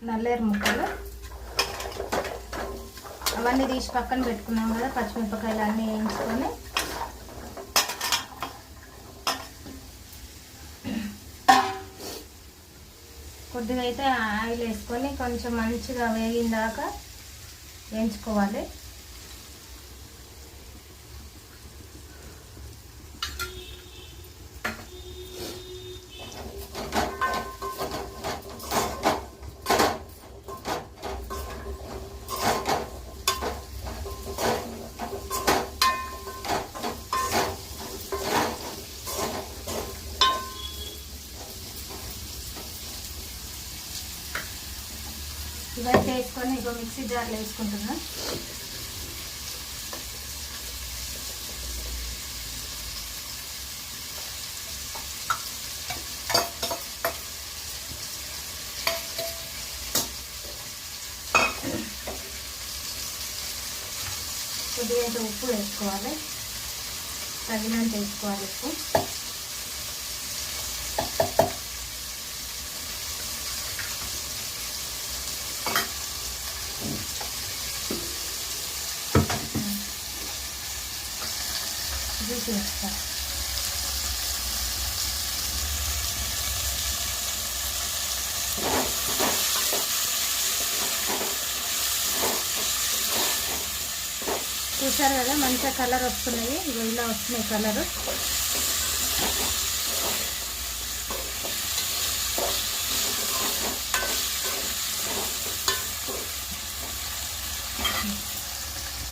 నల్లేరు ముక్కలు అవన్నీ తీసి పక్కన పెట్టుకున్నాం కదా. పచ్చిమిరపకాయలు అన్నీ వేయించుకొని కొద్దిగా అయితే ఆయిల్ వేసుకొని కొంచెం మంచిగా వేగిన దాకా వేయించుకోవాలి. ఇవైతే వేసుకొని ఇంకో మిక్సీ జార్లో వేసుకుంటున్నా. కొద్దిగా అయితే ఉప్పు వేసుకోవాలి, తగినంత వేసుకోవాలి ఉప్పు. వేస్తా చూసారు కదా మంచిగా కలర్ వస్తున్నాయి. ఇలా వస్తున్నాయి కలరు.